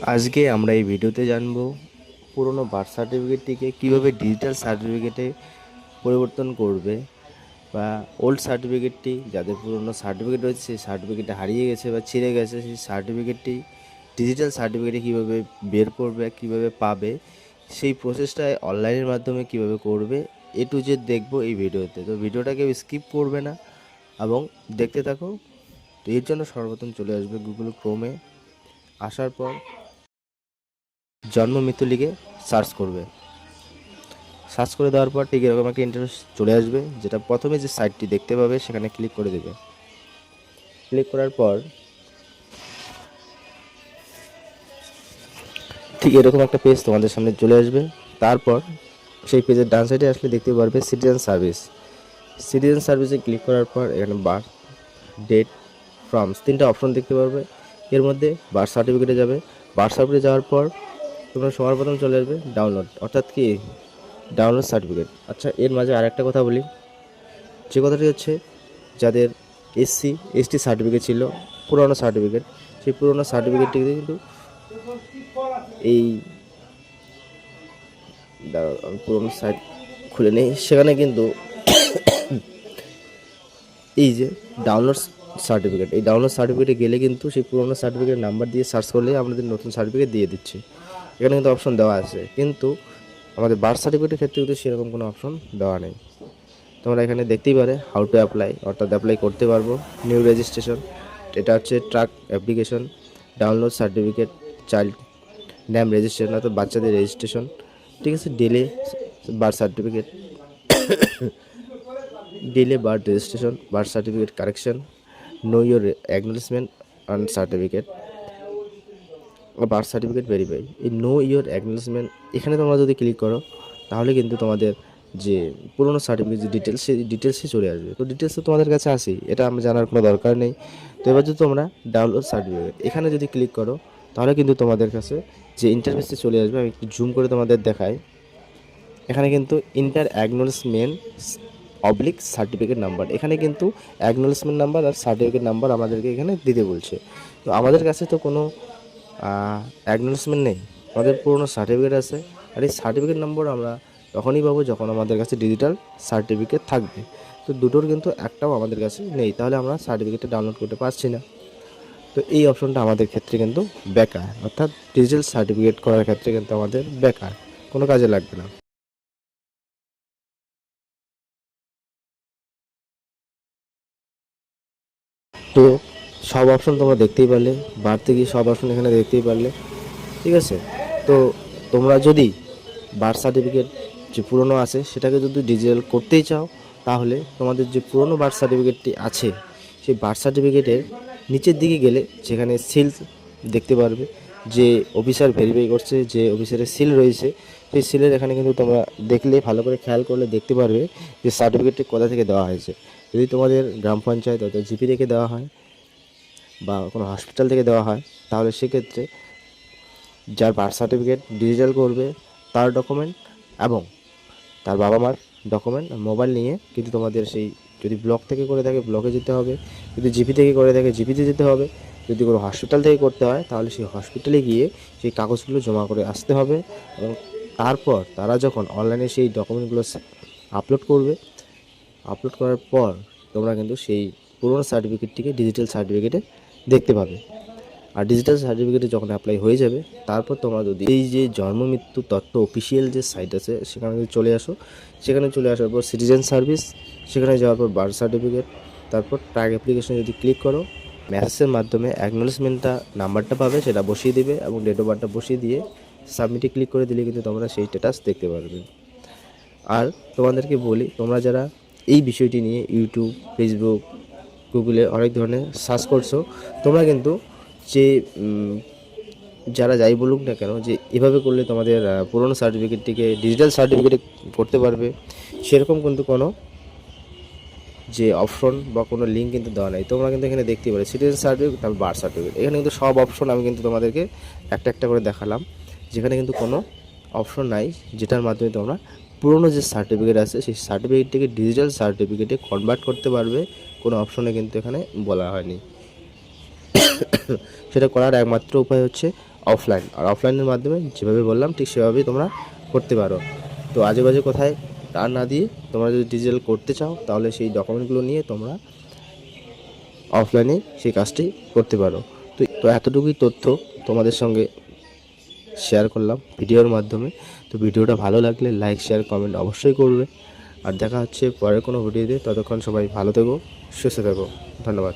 আজকে আমরা এই ভিডিওতে জানবো পুরনো বার্থ সার্টিফিকেটটিকে কীভাবে ডিজিটাল সার্টিফিকেটে পরিবর্তন করবে, বা ওল্ড সার্টিফিকেটটি যাদের পুরনো সার্টিফিকেট রয়েছে সেই সার্টিফিকেটটা হারিয়ে গেছে বা ছিঁড়ে গেছে, সেই সার্টিফিকেটটি ডিজিটাল সার্টিফিকেটে কীভাবে বের করবে, কীভাবে পাবে, সেই প্রসেসটা অনলাইনের মাধ্যমে কীভাবে করবে, এ টু জেড দেখবো এই ভিডিওতে। তো ভিডিওটাকে স্কিপ করবে না এবং দেখতে থাকো। তো এর জন্য সর্বপ্রথম চলে আসবে গুগল ক্রোমে। আসার পর জন্ম মৃত্যু লিখে সার্চ করবে। সার্চ করে দেওয়ার পর ঠিক এরকম একটা ইন্টারফেস চলে আসবে, যেটা প্রথমে যে সাইটটি দেখতে পাবে সেখানে ক্লিক করে দেবে। ক্লিক করার পর ঠিক এরকম একটা পেজ তোমাদের সামনে চলে আসবে। তারপর সেই পেজের ডান সাইডে আসলে দেখতে পারবে সিটিজেন সার্ভিস। সিটিজেন সার্ভিসে ক্লিক করার পর এখানে বার্থ, ডেট, ফর্মস তিনটা অপশন দেখতে পারবে। এর মধ্যে বার্থ সার্টিফিকেটে যাবে। বার্থ সার্টিফিকেটে যাওয়ার পর তোমরা সবার প্রথম চলে আসবে ডাউনলোড, অর্থাৎ কি ডাউনলোড সার্টিফিকেট। আচ্ছা, এর মাঝে আরেকটা কথা বলি, যে কথাটি হচ্ছে যাদের এসসি এসটি সার্টিফিকেট ছিল, পুরনো সার্টিফিকেট, সেই পুরনো সার্টিফিকেটটি কিন্তু এই পুরনো সাইট খুলে নেই, সেখানে কিন্তু এই যে ডাউনলোড সার্টিফিকেট, এই ডাউনলোড সার্টিফিকেটে গেলে কিন্তু সেই পুরনো সার্টিফিকেট নাম্বার দিয়ে সার্চ করলে আমাদের নতুন সার্টিফিকেট দিয়ে দিচ্ছে। এখানে কিন্তু অপশন দেওয়া আছে, কিন্তু আমাদের বার্থ সার্টিফিকেটের ক্ষেত্রে কিন্তু সেরকম কোনো অপশন দেওয়া নেই। তোমরা এখানে দেখতেই পারে হাউ টু অ্যাপ্লাই, অর্থাৎ অ্যাপ্লাই করতে পারবো। নিউ রেজিস্ট্রেশন, এটা হচ্ছে truck application, download certificate, child name registration অর্থাৎ বাচ্চাদের রেজিস্ট্রেশন, ঠিক আছে। Delay birth certificate, delay birth registration, birth certificate correction, know your acknowledgement and certificate, birth certificate verify. এই নো ইয়োর অ্যাকনোলেজমেন্ট, এখানে তোমরা যদি ক্লিক করো তাহলে কিন্তু তোমাদের যে পুরোনো সার্টিফিকেট যে ডিটেলস, সেই ডিটেলসই চলে আসবে। তো ডিটেলস তো তোমাদের কাছে আসেই, এটা আমার জানার কোনো দরকার নেই। তো এবার যদি তোমরা ডাউনলোড সার্টিফিকেট এখানে যদি ক্লিক করো তাহলে কিন্তু তোমাদের কাছে যে ইন্টারফেসে চলে আসবে, আমি একটু জুম করে তোমাদের দেখাই। এখানে কিন্তু inter acknowledgement oblique certificate number, এখানে কিন্তু অ্যাকনোলেজমেন্ট নাম্বার আর সার্টিফিকেট নাম্বার আমাদেরকে এখানে দিতে বলছে। তো আমাদের কাছে তো কোনো অ্যাকনোলেজমেন্ট নেই, আমাদের পুরোনো সার্টিফিকেট আছে। আর এই সার্টিফিকেট নম্বর আমরা তখনই পাবো যখন আমাদের কাছে ডিজিটাল সার্টিফিকেট থাকবে। তো দুটোর কিন্তু একটাও আমাদের কাছে নেই, তাহলে আমরা সার্টিফিকেটটা ডাউনলোড করতে পারছি না। তো এই অপশনটা আমাদের ক্ষেত্রে কিন্তু বেকার, অর্থাৎ ডিজিটাল সার্টিফিকেট করার ক্ষেত্রে কিন্তু আমাদের বেকার, কোনো কাজে লাগবে না। তো সব অপশন তোমরা দেখতেই পারলে, বাড়তে গিয়ে সব অপশন এখানে দেখতেই পারলে, ঠিক আছে। তো তোমরা যদি বার্থ সার্টিফিকেট যে পুরনো আছে সেটাকে যদি ডিজিটাল করতেই চাও, তাহলে তোমাদের যে পুরনো বার্থ সার্টিফিকেটটি আছে সেই বার্থ সার্টিফিকেটের নিচের দিকে গেলে যেখানে সিল দেখতে পারবে, যে অফিসার ভেরিফাই করছে, যে অফিসারের সিল রয়েছে, সেই সিলের এখানে কিন্তু তোমরা দেখলে ভালো করে খেয়াল করলে দেখতে পারবে যে সার্টিফিকেটটি কোথা থেকে দেওয়া হয়েছে। যদি তোমাদের গ্রাম পঞ্চায়েত অর্থাৎ জিপি থেকে দেওয়া হয় বা কোনো হসপিটাল থেকে দেওয়া হয়, তাহলে সেক্ষেত্রে যার বার্থ সার্টিফিকেট ডিজিটাল করবে তার ডকুমেন্ট এবং তার বাবা মার ডকুমেন্ট মোবাইল নিয়ে কিন্তু তোমাদের সেই, যদি ব্লক থেকে করে থাকে ব্লকে যেতে হবে, যদি জিপি থেকে করে থাকে জিপিতে যেতে হবে, যদি কোনো হসপিটাল থেকে করতে হয় তাহলে সেই হসপিটালে গিয়ে সেই কাগজগুলো জমা করে আসতে হবে। এবং তারপর তারা যখন অনলাইনে সেই ডকুমেন্টগুলো আপলোড করবে, আপলোড করার পর তোমরা কিন্তু সেই পুরোনো সার্টিফিকেটটিকে ডিজিটাল সার্টিফিকেটে দেখতে পাবে। আর ডিজিটাল সার্টিফিকেটে যখন অ্যাপ্লাই হয়ে যাবে, তারপর তোমরা যদি এই যে জন্ম মৃত্যু তথ্য অফিসিয়াল যে সাইট আছে সেখানে যদি চলে আসো, সেখানে চলে আসার পর সিটিজেন সার্ভিস, সেখানে যাওয়ার পর বার্থ সার্টিফিকেট, তারপর ট্র্যাক অ্যাপ্লিকেশন যদি ক্লিক করো, মেসেজের মাধ্যমে অ্যাকনোলেজমেন্টটা নাম্বারটা পাবে, সেটা বসিয়ে দেবে এবং ডেট অফ বার্থটা বসিয়ে দিয়ে সাবমিটে ক্লিক করে দিলে কিন্তু তোমরা সেই স্ট্যাটাস দেখতে পারবে। আর তোমাদেরকে বলি, তোমরা যারা এই বিষয়টি নিয়ে ইউটিউব, ফেসবুক, গুগলে অনেক ধরনের সার্চ করছো, তোমরা কিন্তু যে যারা যাই বলুক না কেন যে এভাবে করলে তোমাদের পুরনো সার্টিফিকেটটিকে ডিজিটাল সার্টিফিকেটে করতে পারবে, সেরকম কিন্তু কোনো যে অপশন বা কোনো লিঙ্ক কিন্তু দেওয়া নেই। তোমরা কিন্তু এখানে দেখতেই পারো সিটিজেন সার্টিফিকেট, তারপর বার্থ সার্টিফিকেট, এখানে কিন্তু সব অপশন আমি কিন্তু তোমাদেরকে একটা একটা করে দেখালাম, যেখানে কিন্তু কোনো অপশন নাই যেটার মাধ্যমে তোমরা পুরনো যে সার্টিফিকেট আছে সেই সার্টিফিকেটটিকে ডিজিটাল সার্টিফিকেটে কনভার্ট করতে পারবে। কোনো অপশনে কিন্তু এখানে বলা হয়নি। সেটা করার একমাত্র উপায় হচ্ছে অফলাইন, আর অফলাইনের মাধ্যমে যেভাবে বললাম ঠিক সেভাবেই তোমরা করতে পারো। তো আজে বাজে কোথায় টান না দিয়ে তোমরা যদি ডিজিটাল করতে চাও তাহলে সেই ডকুমেন্টগুলো নিয়ে তোমরা অফলাইনে সেই কাজটি করতে পারো। তো এতটুকুই তথ্য তোমাদের সঙ্গে শেয়ার করলাম ভিডিওর মাধ্যমে। তো ভিডিওটা ভালো লাগলে লাইক শেয়ার কমেন্ট অবশ্যই করবে। আর দেখা হচ্ছে পরের কোনো ভিডিওতে। ততক্ষণ সবাই ভালো থেকো, সুস্থ থেকো। ধন্যবাদ।